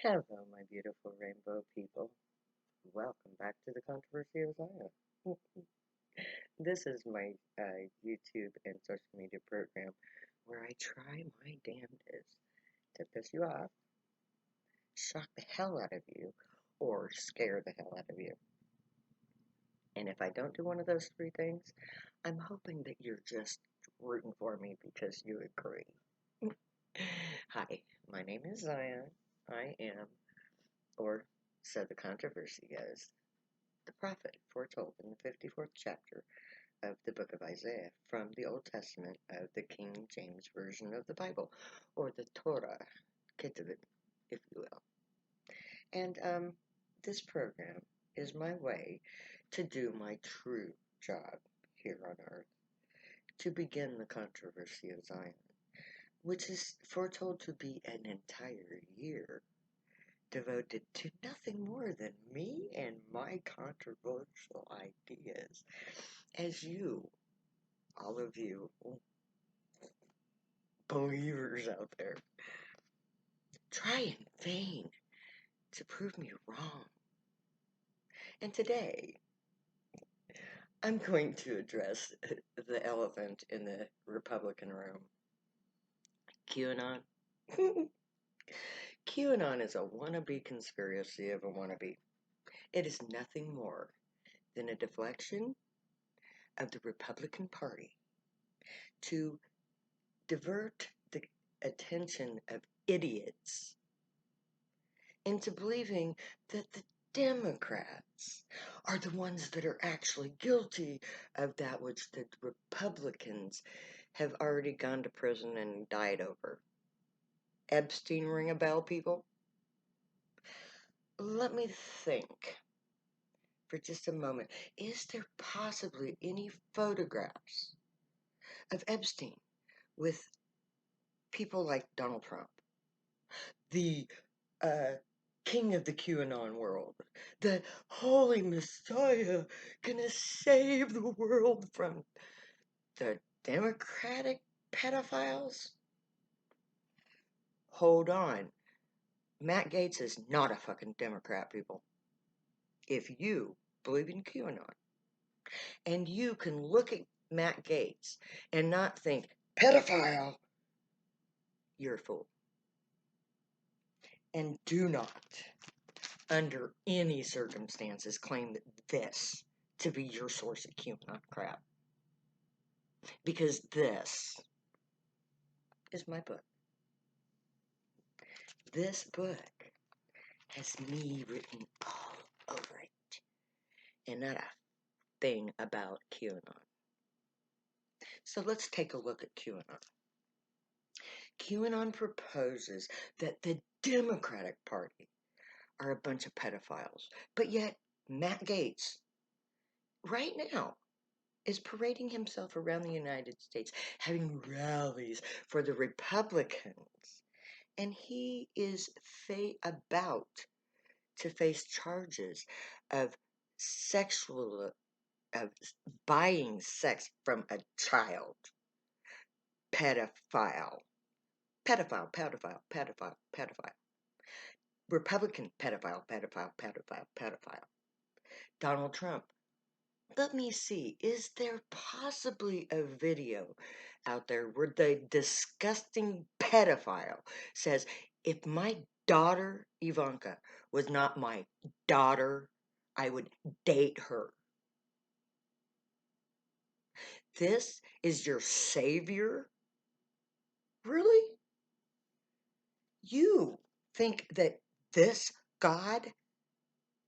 Hello, my beautiful rainbow people. Welcome back to the Controversy of Zion. This is my YouTube and social media program where I try my damnedest to piss you off, shock the hell out of you, or scare the hell out of you. And if I don't do one of those three things, I'm hoping that you're just rooting for me because you agree. Hi, my name is Zion. I am, or so the controversy goes, the prophet foretold in the 54th chapter of the book of Isaiah from the Old Testament of the King James Version of the Bible, or the Torah, Ketuvim, if you will. And this program is my way to do my true job here on earth, to begin the controversy of Zion, which is foretold to be an entire year devoted to nothing more than me and my controversial ideas. As you, all of you believers out there, try in vain to prove me wrong. And today, I'm going to address the elephant in the Republican room. QAnon. QAnon is a wannabe conspiracy of a wannabe. It is nothing more than a deflection of the Republican Party to divert the attention of idiots into believing that the Democrats are the ones that are actually guilty of that which the Republicans have already gone to prison and died over. Epstein ring a bell, people? Let me think for just a moment. Is there possibly any photographs of Epstein with people like Donald Trump, the king of the QAnon world, the holy messiah, gonna save the world from the Democratic pedophiles? Hold on. Matt Gaetz is not a fucking Democrat, people. If you believe in QAnon, and you can look at Matt Gaetz and not think, pedophile, you're a fool. And do not, under any circumstances, claim that this to be your source of QAnon crap. Because this is my book. This book has me written all over it, and not a thing about QAnon. So let's take a look at QAnon. QAnon proposes that the Democratic Party are a bunch of pedophiles, but yet Matt Gaetz, right now, is parading himself around the United States, having rallies for the Republicans, and he is about to face charges of of buying sex from a child. Pedophile. Pedophile, pedophile, pedophile, pedophile. Republican pedophile, pedophile, pedophile, pedophile. Donald Trump. Let me see, is there possibly a video out there where the disgusting pedophile says, if my daughter Ivanka was not my daughter, I would date her? This is your savior? Really? You think that this God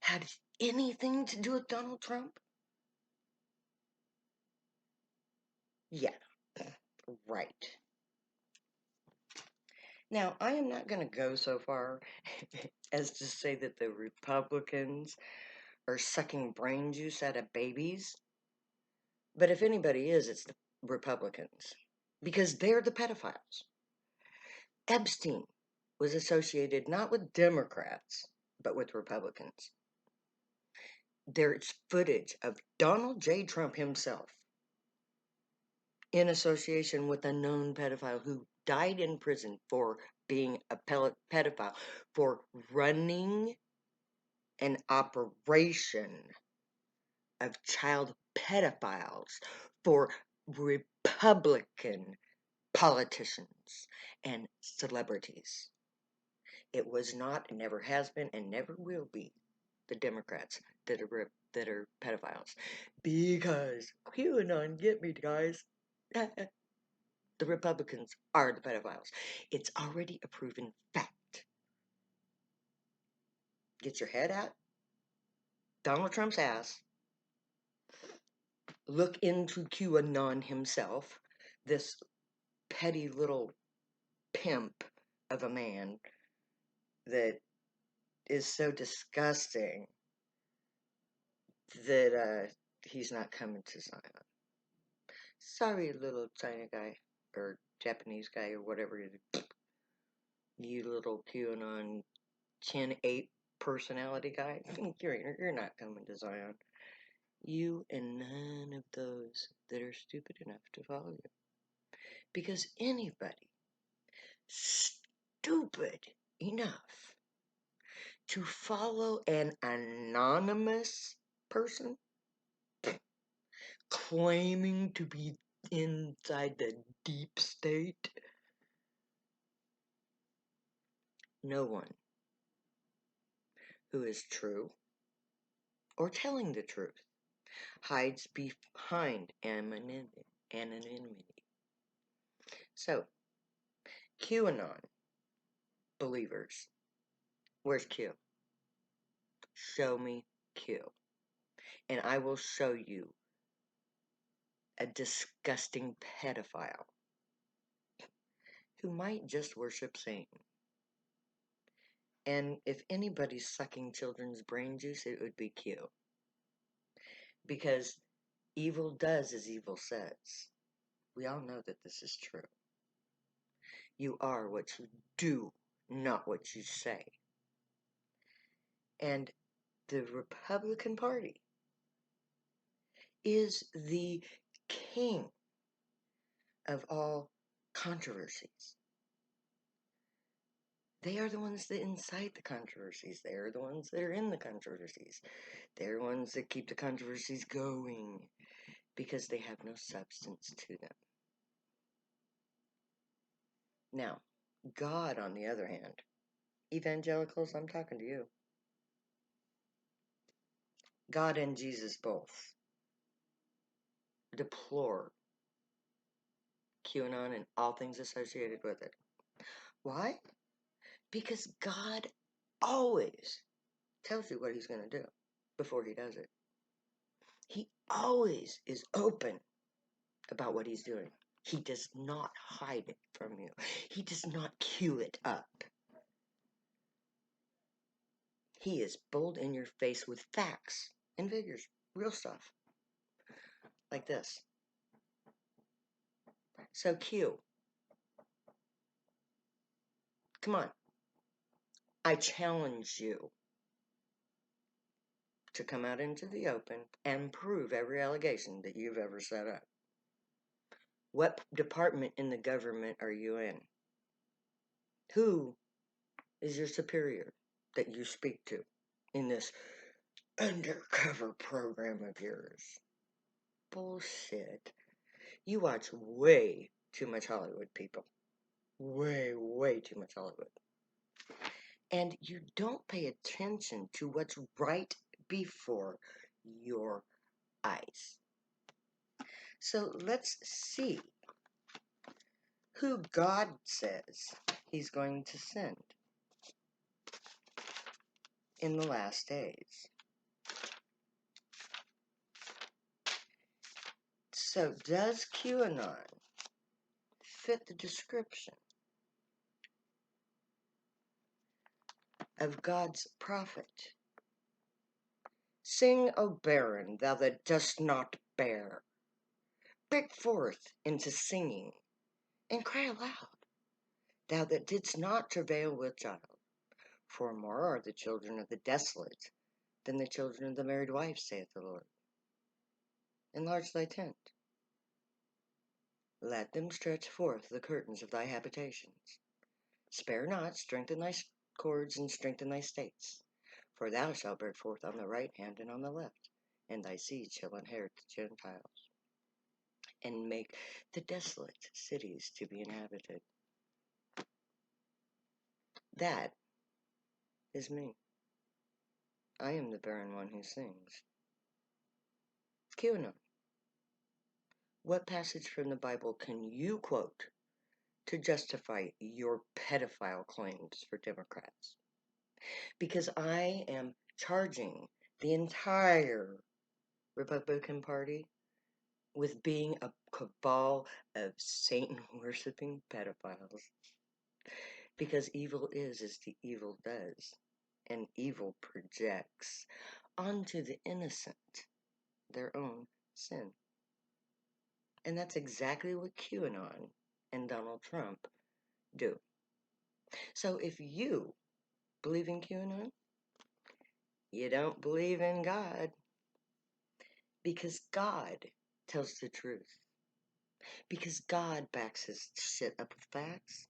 had anything to do with Donald Trump? Yeah, right. Now, I am not going to go so far as to say that the Republicans are sucking brain juice out of babies, but if anybody is, it's the Republicans, because they're the pedophiles. Epstein was associated not with Democrats, but with Republicans. There's footage of Donald J. Trump himself in association with a known pedophile who died in prison for being a pedophile, for running an operation of child pedophiles for Republican politicians and celebrities. It was not, never has been, and never will be the Democrats that are pedophiles. Because QAnon, get me, guys. The Republicans are the pedophiles. It's already a proven fact. Get your head out Donald Trump's ass. Look into QAnon himself, this petty little pimp of a man that is so disgusting that he's not coming to Zion. Sorry, little China guy, or Japanese guy, or whatever you little QAnon chin ape personality guy. You're not coming to Zion. You and none of those that are stupid enough to follow you. Because anybody stupid enough to follow an anonymous person claiming to be inside the deep state, no one who is true or telling the truth hides behind anonymity. So, QAnon believers, where's Q? Show me Q, and I will show you a disgusting pedophile who might just worship Satan. And if anybody's sucking children's brain juice, it would be Q. Because evil does as evil says. We all know that this is true. You are what you do, not what you say. And the Republican Party is the king of all controversies. They are the ones that incite the controversies. They are the ones that are in the controversies. They're the ones that keep the controversies going because they have no substance to them. Now, God, on the other hand, evangelicals, I'm talking to you. God and Jesus both deplore QAnon and all things associated with it. Why? Because God always tells you what he's going to do before he does it. He always is open about what he's doing. He does not hide it from you. He does not cue it up. He is bold in your face with facts and figures, real stuff. Like this. So Q, come on. I challenge you to come out into the open and prove every allegation that you've ever set up. What department in the government are you in? Who is your superior that you speak to in this undercover program of yours? Bullshit. You watch way too much Hollywood, people. Way, way too much Hollywood. And you don't pay attention to what's right before your eyes. So let's see who God says he's going to send in the last days. So does QAnon fit the description of God's prophet? Sing, O barren, thou that dost not bear. Break forth into singing, and cry aloud, thou that didst not travail with child. For more are the children of the desolate than the children of the married wife, saith the Lord. Enlarge thy tent. Let them stretch forth the curtains of thy habitations. Spare not, strengthen thy cords, and strengthen thy states. For thou shalt break forth on the right hand and on the left, and thy seed shall inherit the Gentiles, and make the desolate cities to be inhabited. That is me. I am the barren one who sings. QAnon. What passage from the Bible can you quote to justify your pedophile claims for Democrats? Because I am charging the entire Republican Party with being a cabal of Satan-worshipping pedophiles. Because evil is as the evil does, and evil projects onto the innocent their own sin. And that's exactly what QAnon and Donald Trump do. So if you believe in QAnon, you don't believe in God, because God tells the truth. Because God backs his shit up with facts.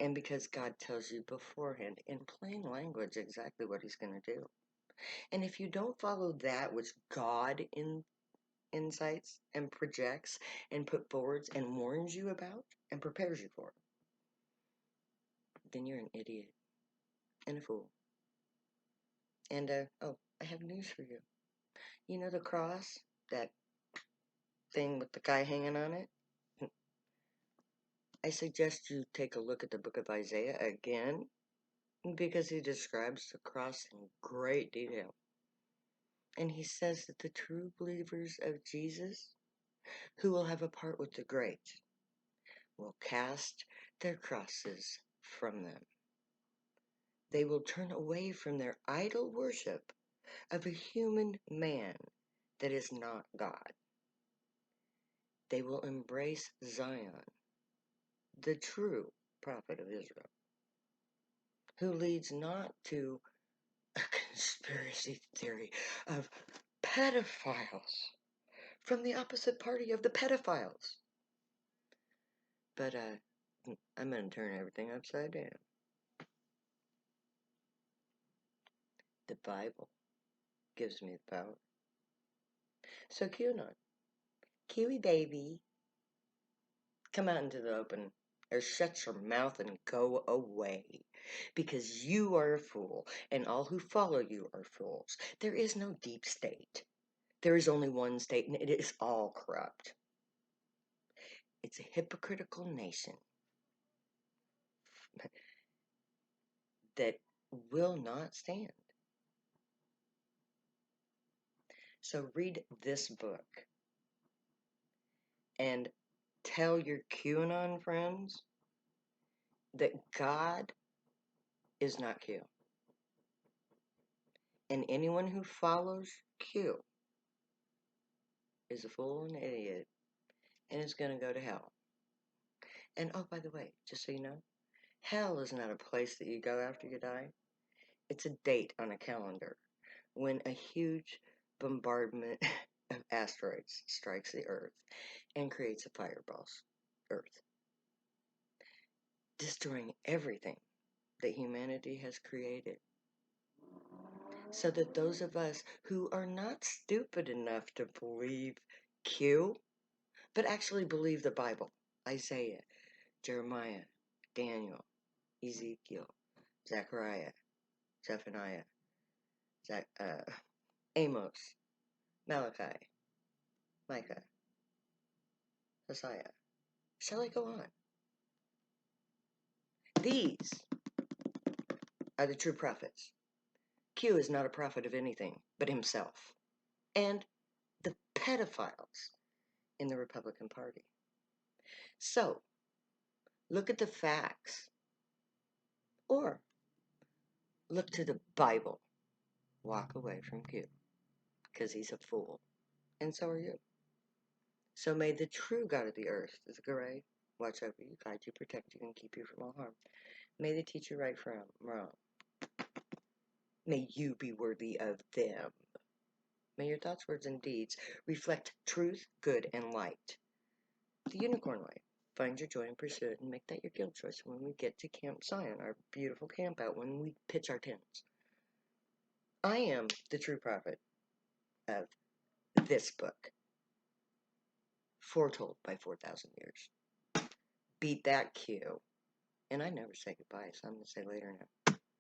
And because God tells you beforehand in plain language exactly what he's going to do. And if you don't follow that which God incites and projects and put forwards and warns you about and prepares you for, then you're an idiot and a fool. And, I have news for you. You know the cross? That thing with the guy hanging on it? I suggest you take a look at the book of Isaiah again, because he describes the cross in great detail. And he says that the true believers of Jesus, who will have a part with the great, will cast their crosses from them. They will turn away from their idol worship of a human man that is not God. They will embrace Zion, the true prophet of Israel, who leads not to a conspiracy theory of pedophiles from the opposite party of the pedophiles. But I'm going to turn everything upside down. The Bible gives me the power. So QAnon, Kiwi baby, come out into the open, or shut your mouth and go away, because you are a fool, and all who follow you are fools. There is no deep state. There is only one state, and it is all corrupt. It's a hypocritical nation that will not stand. So read this book and tell your QAnon friends that God is not Q. And anyone who follows Q is a fool and an idiot and is going to go to hell. And oh, by the way, just so you know, hell is not a place that you go after you die. It's a date on a calendar when a huge bombardment of asteroids strikes the Earth and creates a fireball Earth, destroying everything that humanity has created. So that those of us who are not stupid enough to believe Q, but actually believe the Bible, Isaiah, Jeremiah, Daniel, Ezekiel, Zechariah, Zephaniah, Amos, Malachi, Micah, Hosea. Shall I go on? These are the true prophets. Q is not a prophet of anything but himself and the pedophiles in the Republican Party. So, look at the facts, or look to the Bible. Walk away from Q, because he's a fool, and so are you. So may the true God of the earth, the Gray, watch over you, guide you, protect you, and keep you from all harm. May they teach you right from wrong. May you be worthy of them. May your thoughts, words, and deeds reflect truth, good, and light. The unicorn way. Find your joy and pursue it, and make that your guild choice when we get to Camp Zion, our beautiful camp out, when we pitch our tents. I am the true prophet of this book, foretold by 4,000 years. Beat that cue. And I never say goodbye, so I'm going to say later now.